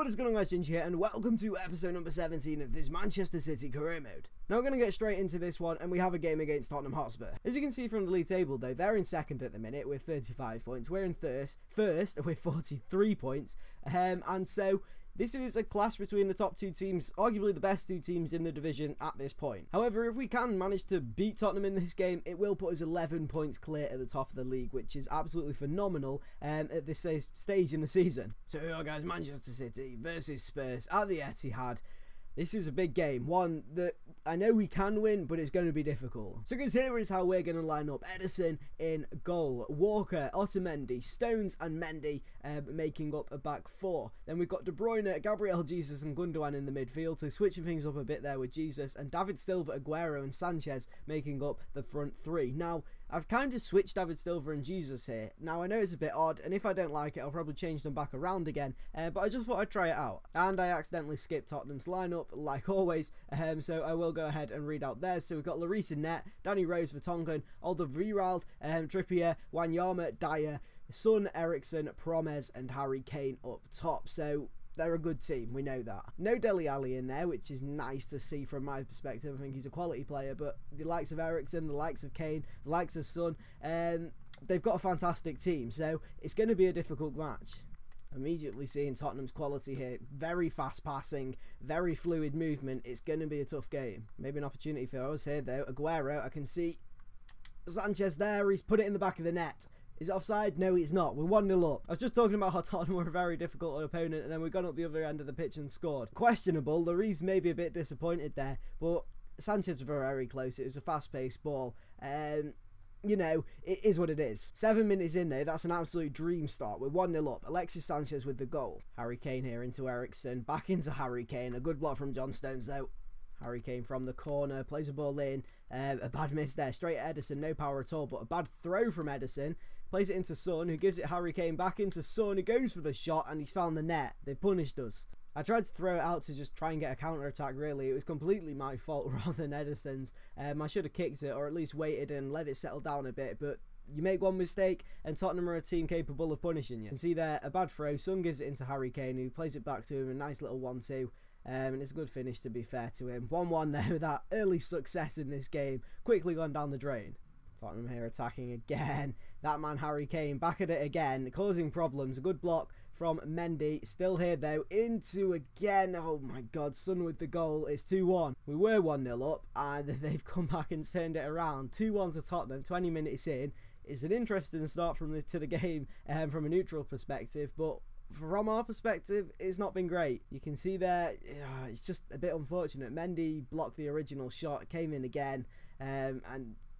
What is going on, guys? Ginger here, and welcome to episode number 17 of this Manchester City career mode. Now we're going to get straight into this one, and we have a game against Tottenham Hotspur. As you can see from the league table though, they're in second at the minute with 35 points. We're in first with 43 points, and so this is a clash between the top two teams, arguably the best two teams in the division at this point. However, if we can manage to beat Tottenham in this game, it will put us 11 points clear at the top of the league, which is absolutely phenomenal at this stage in the season. So here we are, guys, Manchester City versus Spurs at the Etihad. This is a big game, one that I know we can win, but it's going to be difficult. So guys, here is how we're going to line up. Ederson in goal, Walker, Otamendi, Stones and Mendy making up a back four. Then we've got De Bruyne, Gabriel Jesus and Gundogan in the midfield, so switching things up a bit there with Jesus, and David Silva, Aguero and Sanchez making up the front three. Now, I've kind of switched David Silva and Jesus here. Now, I know it's a bit odd, and if I don't like it, I'll probably change them back around again, but I just thought I'd try it out. And I accidentally skipped Tottenham's lineup, like always, so I will go ahead and read out theirs. So we've got Lloris in net, Danny Rose, Vertonghen, Alderweireld, Trippier, Wanyama, Dyer, Son, Eriksen, Promes and Harry Kane up top. So they're a good team, we know that. No Dele Alli in there, which is nice to see from my perspective. I think he's a quality player, but the likes of Eriksen, the likes of Kane, the likes of Son, they've got a fantastic team, so it's going to be a difficult match. Immediately seeing Tottenham's quality here, very fast passing, very fluid movement. It's going to be a tough game. Maybe an opportunity for us here though. Aguero, I can see Sanchez there, he's put it in the back of the net. Is it offside? No, it's not. We're 1-0 up. I was just talking about how Tottenham were a very difficult opponent, and then we've gone up the other end of the pitch and scored. Questionable. Lloris may be a bit disappointed there, but Sanchez was very close. It was a fast-paced ball. You know, it is what it is. 7 minutes in there, that's an absolute dream start. We're 1-0 up. Alexis Sanchez with the goal. Harry Kane here into Eriksen. Back into Harry Kane. A good block from John Stones, though. Harry Kane from the corner. Plays a ball in. A bad miss there. Straight at Ederson. No power at all, but a bad throw from Ederson. Plays it into Son, who gives it Harry Kane back into Son, who goes for the shot, and he's found the net. They punished us. I tried to throw it out to just try and get a counter-attack, really. It was completely my fault rather than Ederson's. I should have kicked it, or at least waited and let it settle down a bit, but you make one mistake, and Tottenham are a team capable of punishing you. You can see there, a bad throw. Son gives it into Harry Kane, who plays it back to him, a nice little 1-2. And it's a good finish, to be fair to him. 1-1 there with that early success in this game. Quickly gone down the drain. Tottenham here attacking again. That man Harry Kane back at it again, causing problems. A good block from Mendy. Still here though. Into again. Oh my god. Son with the goal. It's 2-1. We were 1-0 up and they've come back and turned it around. 2-1 to Tottenham. 20 minutes in. It's an interesting start to the game from a neutral perspective, but from our perspective, it's not been great. You can see there, it's just a bit unfortunate. Mendy blocked the original shot, came in again, and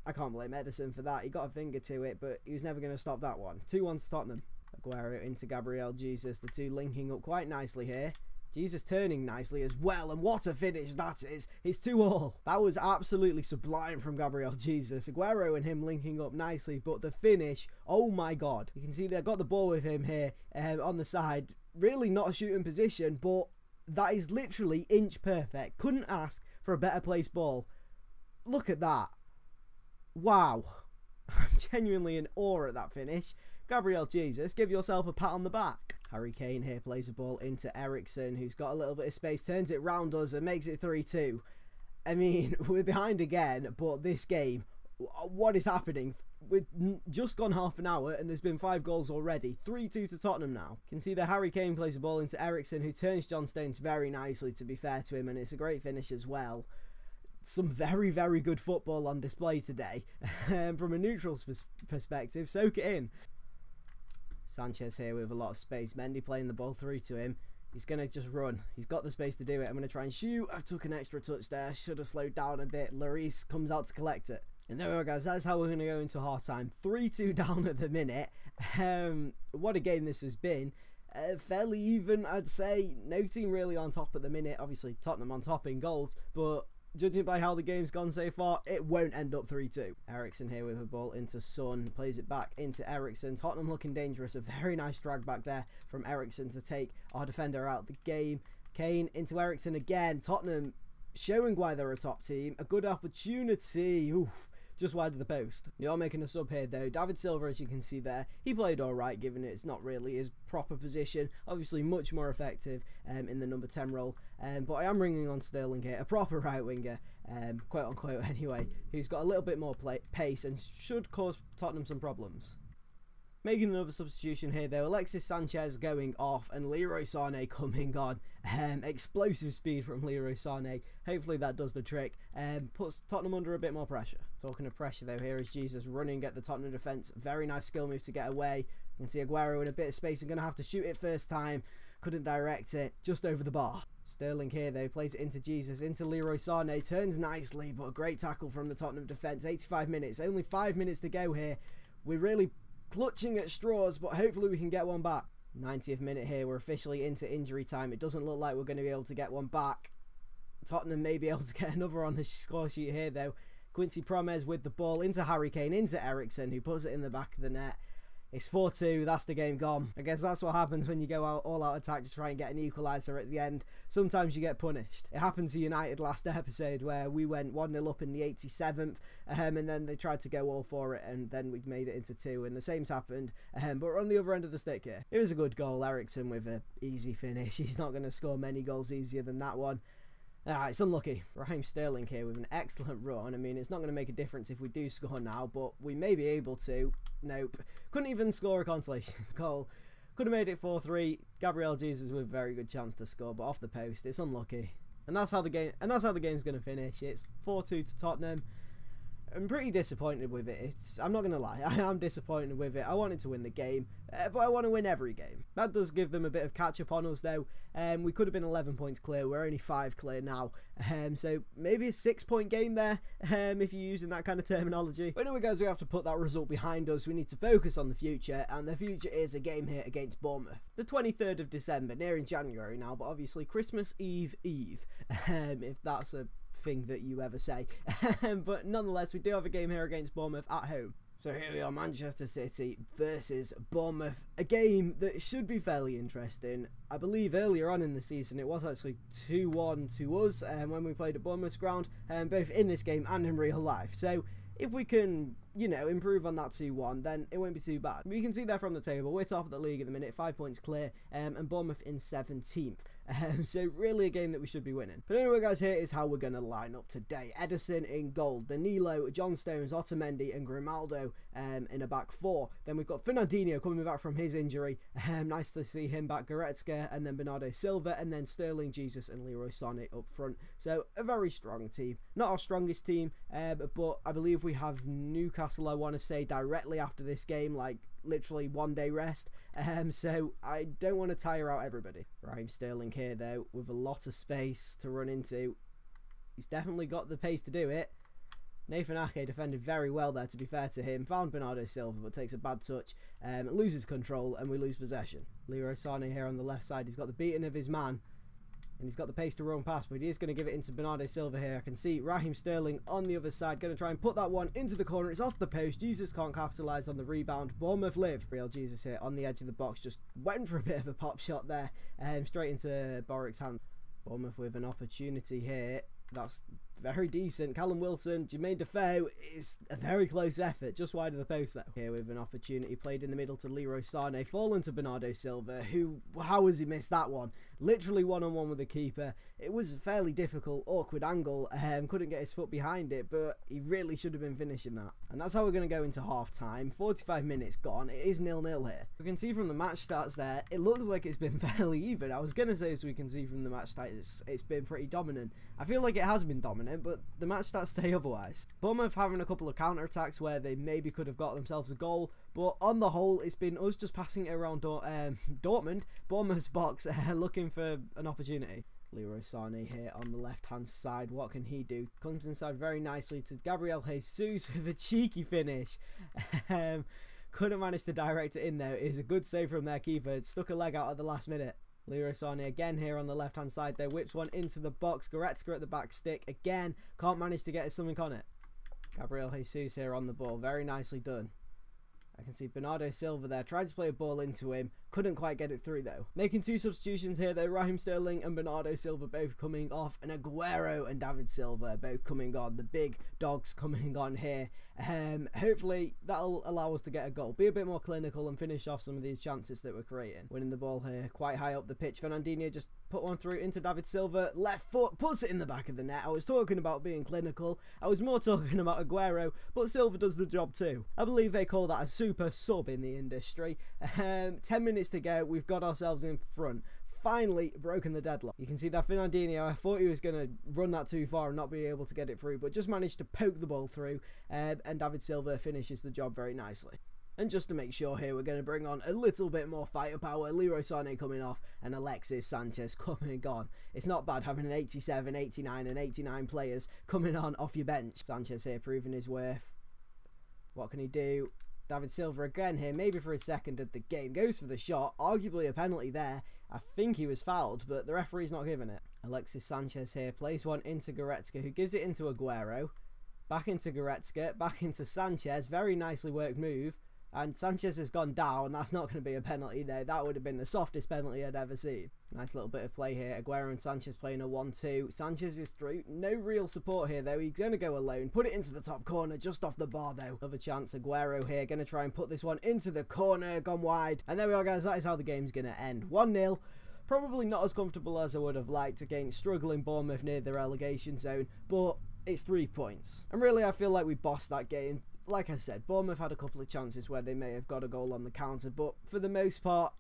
I can't blame Ederson for that. He got a finger to it, but he was never going to stop that one. 2-1 to Tottenham. Aguero into Gabriel Jesus, the two linking up quite nicely here. Jesus turning nicely as well, and what a finish that is. It's 2-2. That was absolutely sublime from Gabriel Jesus. Aguero and him linking up nicely, but the finish, oh my god. You can see they've got the ball with him here on the side. Really not a shooting position, but that is literally inch perfect. Couldn't ask for a better placed ball. Look at that. Wow. I'm genuinely in awe at that finish. Gabriel Jesus, give yourself a pat on the back. Harry Kane here plays the ball into Eriksen, who's got a little bit of space, turns it round us and makes it 3-2. I mean, we're behind again, but this game, what is happening? We've just gone half an hour and there's been 5 goals already. 3-2 to Tottenham now. You can see that Harry Kane plays the ball into Eriksen, who turns John Stones very nicely, to be fair to him, and it's a great finish as well. Some very good football on display today. From a neutral's perspective, soak it in. Sanchez here with a lot of space. Mendy playing the ball through to him. He's going to just run. He's got the space to do it. I'm going to try and shoot. I took an extra touch there. Should have slowed down a bit. Lloris comes out to collect it. And there we go, guys. That's how we're going to go into half-time. 3-2 down at the minute. What a game this has been. Fairly even, I'd say. No team really on top at the minute. Obviously, Tottenham on top in goals. But judging by how the game's gone so far, it won't end up 3-2. Eriksen here with a ball into Son, plays it back into Eriksen. Tottenham looking dangerous. A very nice drag back there from Eriksen to take our defender out of the game. Kane into Eriksen again. Tottenham showing why they're a top team. A good opportunity. Oof. just wide of the post. You're making a sub here though. David Silva, as you can see there, he played alright, given it's not really his proper position. Obviously much more effective in the number 10 role, but I am bringing on Sterling here, a proper right winger, quote unquote anyway, who's got a little bit more pace and should cause Tottenham some problems. Making another substitution here though, Alexis Sanchez going off and Leroy Sané coming on. Explosive speed from Leroy Sané. Hopefully that does the trick. Puts Tottenham under a bit more pressure. Talking of pressure though, here is Jesus running at the Tottenham defence. Very nice skill move to get away. You can see Aguero in a bit of space and going to have to shoot it first time. Couldn't direct it, just over the bar. Sterling here though, plays it into Jesus, into Leroy Sané. Turns nicely, but a great tackle from the Tottenham defence. 85 minutes, only 5 minutes to go here. We're really clutching at straws, but hopefully we can get one back. 90th minute here, we're officially into injury time. It doesn't look like we're going to be able to get one back. Tottenham may be able to get another on the score sheet here though. Quincy Promes with the ball into Harry Kane, into Eriksen, who puts it in the back of the net. It's 4-2, that's the game gone. I guess that's what happens when you go all out attack to try and get an equaliser at the end. Sometimes you get punished. It happened to United last episode where we went 1-0 up in the 87th and then they tried to go all for it and then we made it into 2 and the same's happened, but we're on the other end of the stick here. It was a good goal, Eriksen with an easy finish. He's not going to score many goals easier than that one. It's unlucky. Raheem Sterling here with an excellent run. I mean, it's not going to make a difference if we do score now, but we may be able to. Nope. Couldn't even score a consolation goal. Could have made it 4-3. Gabriel Jesus with a very good chance to score, but off the post. It's unlucky. And that's how the game's going to finish. It's 4-2 to Tottenham. I'm pretty disappointed with it. I'm not going to lie. I am disappointed with it. I wanted to win the game, but I want to win every game. That does give them a bit of catch up on us though. We could have been 11 points clear. We're only 5 clear now. So maybe a 6-point game there, if you're using that kind of terminology. But anyway guys, we have to put that result behind us. We need to focus on the future, and the future is a game here against Bournemouth. The 23rd of December, nearing January now, but obviously Christmas Eve, if that's a thing that you ever say. But nonetheless, we do have a game here against Bournemouth at home. So here we are, Manchester City versus Bournemouth, a game that should be fairly interesting. I believe earlier on in the season it was actually 2-1 to us when we played at Bournemouth's ground, both in this game and in real life. So if we can, you know, improve on that 2-1, then it won't be too bad. But you can see there from the table, we're top of the league at the minute, 5 points clear, and Bournemouth in 17th. So really a game that we should be winning. But anyway guys, here is how we're going to line up today. Ederson in goal, Danilo, John Stones, Otamendi and Grimaldo in a back 4. Then we've got Fernandinho coming back from his injury. Nice to see him back, Goretzka, and then Bernardo Silva, and then Sterling, Jesus and Leroy Sané up front. So a very strong team. Not our strongest team, but I believe we have Newcastle, I want to say, directly after this game, like literally 1 day rest, so I don't want to tire out everybody. Raheem Sterling here though, with a lot of space to run into. He's definitely got the pace to do it. Nathan Ake defended very well there, to be fair to him. Found Bernardo Silva, but takes a bad touch, loses control, and we lose possession. Leroy Sané here on the left side. He's got the beating of his man, and he's got the pace to run past, but he is going to give it into Bernardo Silva here. I can see Raheem Sterling on the other side, going to try and put that one into the corner. It's off the post. Jesus can't capitalise on the rebound. Bournemouth live. Real Jesus here on the edge of the box, just went for a bit of a pop shot there, straight into Borik's hand. Bournemouth with an opportunity here. That's very decent. Callum Wilson, Jermaine Defoe is a very close effort, just wide of the post though. Here with an opportunity played in the middle to Leroy Sané, fallen to Bernardo Silva, who, how has he missed that one? Literally one-on-one with the keeper. It was a fairly difficult, awkward angle, couldn't get his foot behind it, but he really should have been finishing that. And that's how we're going to go into half-time. 45 minutes gone, it is 0-0 here. We can see from the match stats there, it looks like it's been fairly even. I was going to say, as we can see from the match stats, it's been pretty dominant. I feel like it has been dominant, but the match stats say otherwise. Bournemouth having a couple of counter-attacks where they maybe could have got themselves a goal, but on the whole, it's been us just passing it around Dortmund, Bournemouth's box, looking for an opportunity. Leroy Sané here on the left-hand side. What can he do? Comes inside very nicely to Gabriel Jesus with a cheeky finish. Couldn't manage to direct it in there. It is a good save from their keeper. It stuck a leg out at the last minute. Leroy Sané again here on the left-hand side there. Whips one into the box. Goretzka at the back stick. Again, can't manage to get something on it. Gabriel Jesus here on the ball. Very nicely done. I can see Bernardo Silva there, tried to play a ball into him, Couldn't quite get it through though. Making 2 substitutions here though, Raheem Sterling and Bernardo Silva both coming off, and Aguero and David Silva both coming on. The big dogs coming on here. Hopefully that'll allow us to get a goal, be a bit more clinical and finish off some of these chances that we're creating. Winning the ball here quite high up the pitch. Fernandinho just put one through into David Silva, left foot, puts it in the back of the net. I was talking about being clinical, I was more talking about Aguero, but Silva does the job too. I believe they call that a super sub in the industry. 10 minutes to go, we've got ourselves in front. Finally broken the deadlock. You can see that Fernandinho, I thought he was going to run that too far and not be able to get it through, but just managed to poke the ball through, and David Silva finishes the job very nicely. And just to make sure here, we're going to bring on a little bit more firepower. Leroy Sané coming off and Alexis Sanchez coming on. It's not bad having an 87, 89 and 89 players coming on off your bench. Sanchez here proving his worth. What can he do? David Silva again here, maybe for his second of the game. Goes for the shot, arguably a penalty there. I think he was fouled, but the referee's not giving it. Alexis Sanchez here plays one into Goretzka, who gives it into Aguero. Back into Goretzka, back into Sanchez. Very nicely worked move. And Sanchez has gone down. That's not going to be a penalty there. That would have been the softest penalty I'd ever seen. Nice little bit of play here. Aguero and Sanchez playing a 1-2. Sanchez is through. No real support here though. He's going to go alone. Put it into the top corner, just off the bar though. Another chance. Aguero here. Going to try and put this one into the corner. Gone wide. And there we are, guys. That is how the game's going to end. 1-0. Probably not as comfortable as I would have liked against struggling Bournemouth near the relegation zone. But it's 3 points. And really, I feel like we bossed that game. Like I said, Bournemouth had a couple of chances where they may have got a goal on the counter, but for the most part,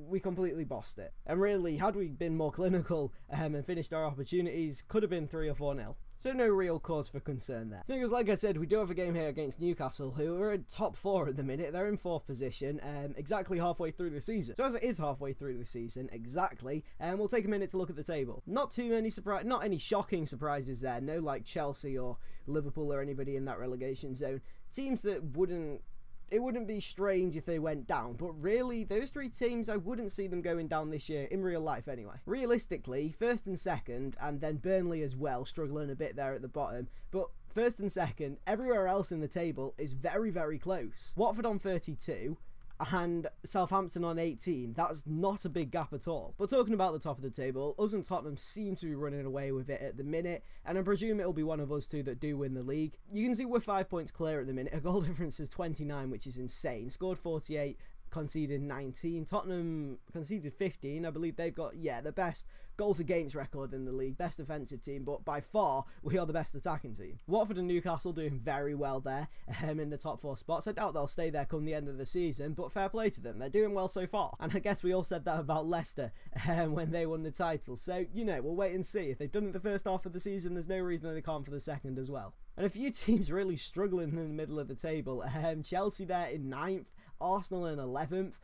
we completely bossed it. And really, had we been more clinical and finished our opportunities, could have been 3 or 4-0. So no real cause for concern there. So like I said, we do have a game here against Newcastle, who are in top 4 at the minute. They're in 4th position, exactly halfway through the season. So as it is halfway through the season, exactly, we'll take a minute to look at the table. Not too many not any shocking surprises there. No like Chelsea or Liverpool or anybody in that relegation zone. Teams that it wouldn't be strange if they went down, but really, those 3 teams, I wouldn't see them going down this year, in real life anyway. Realistically, 1st and 2nd, and then Burnley as well, struggling a bit there at the bottom, but 1st and 2nd, everywhere else in the table is very, very close. Watford on 32, and Southampton on 18. That's not a big gap at all. But talking about the top of the table, us and Tottenham seem to be running away with it at the minute, and I presume it'll be one of us 2 that do win the league. You can see we're 5 points clear at the minute. A goal difference is 29, which is insane. Scored 48, conceded 19. Tottenham conceded 15. I believe they've got, the best goals against record in the league, best defensive team, but by far we are the best attacking team. Watford and Newcastle doing very well there in the top 4 spots. I doubt they'll stay there come the end of the season, but fair play to them. They're doing well so far. And I guess we all said that about Leicester when they won the title. So, we'll wait and see. If they've done it the first half of the season, there's no reason they can't for the second as well. And a few teams really struggling in the middle of the table. Chelsea there in 9th, Arsenal in 11th,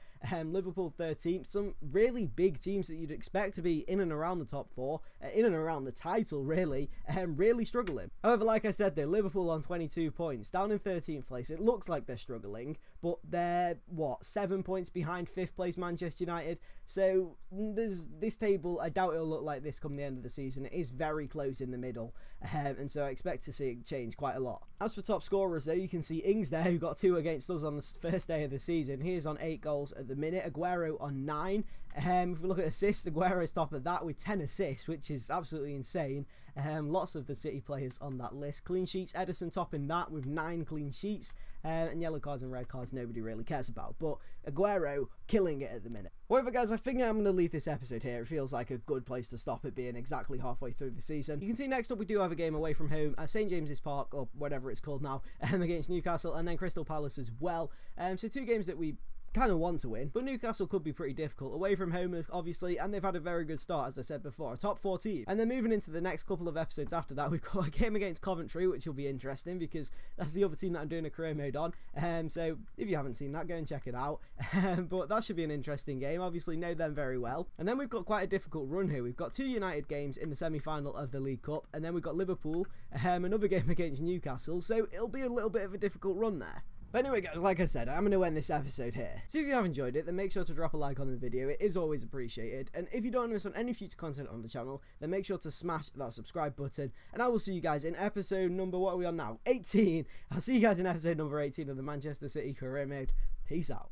Liverpool 13th. Some really big teams that you'd expect to be in and around the top 4, in and around the title really, really struggling. However, like I said, though, Liverpool on 22 points, down in 13th place. It looks like they're struggling, but they're, 7 points behind 5th place Manchester United. So this table, I doubt it'll look like this come the end of the season. It is very close in the middle, and so I expect to see it change quite a lot. As for top scorers, though, you can see Ings there, who got 2 against us on the first day of the season. He is on 8 goals at the minute. Aguero on 9. If we look at assists, Aguero's top of that with 10 assists, which is absolutely insane. Lots of the City players on that list. Clean sheets, Ederson topping that with 9 clean sheets. And yellow cards and red cards nobody really cares about. But Aguero killing it at the minute. However, guys, I think I'm going to leave this episode here. It feels like a good place to stop it, being exactly halfway through the season. You can see next up we do have a game away from home at St James's Park, or whatever it's called now, against Newcastle, and then Crystal Palace as well. So 2 games that we kind of want to win, but Newcastle could be pretty difficult. Away from home, obviously, and they've had a very good start, as I said before, a top 4 team. And then moving into the next couple of episodes after that, we've got a game against Coventry, which will be interesting because that's the other team that I'm doing a career mode on. So if you haven't seen that, go and check it out. But that should be an interesting game. Obviously, know them very well. And then we've got quite a difficult run here. We've got 2 United games in the semi-final of the League Cup, and then we've got Liverpool, another game against Newcastle. So it'll be a little bit of a difficult run there. But anyway, guys, like I said, I'm going to end this episode here. So if you have enjoyed it, then make sure to drop a like on the video. It is always appreciated. And if you don't want to miss on any future content on the channel, then make sure to smash that subscribe button. And I will see you guys in episode number, what are we on now? 18. I'll see you guys in episode number 18 of the Manchester City Career Mode. Peace out.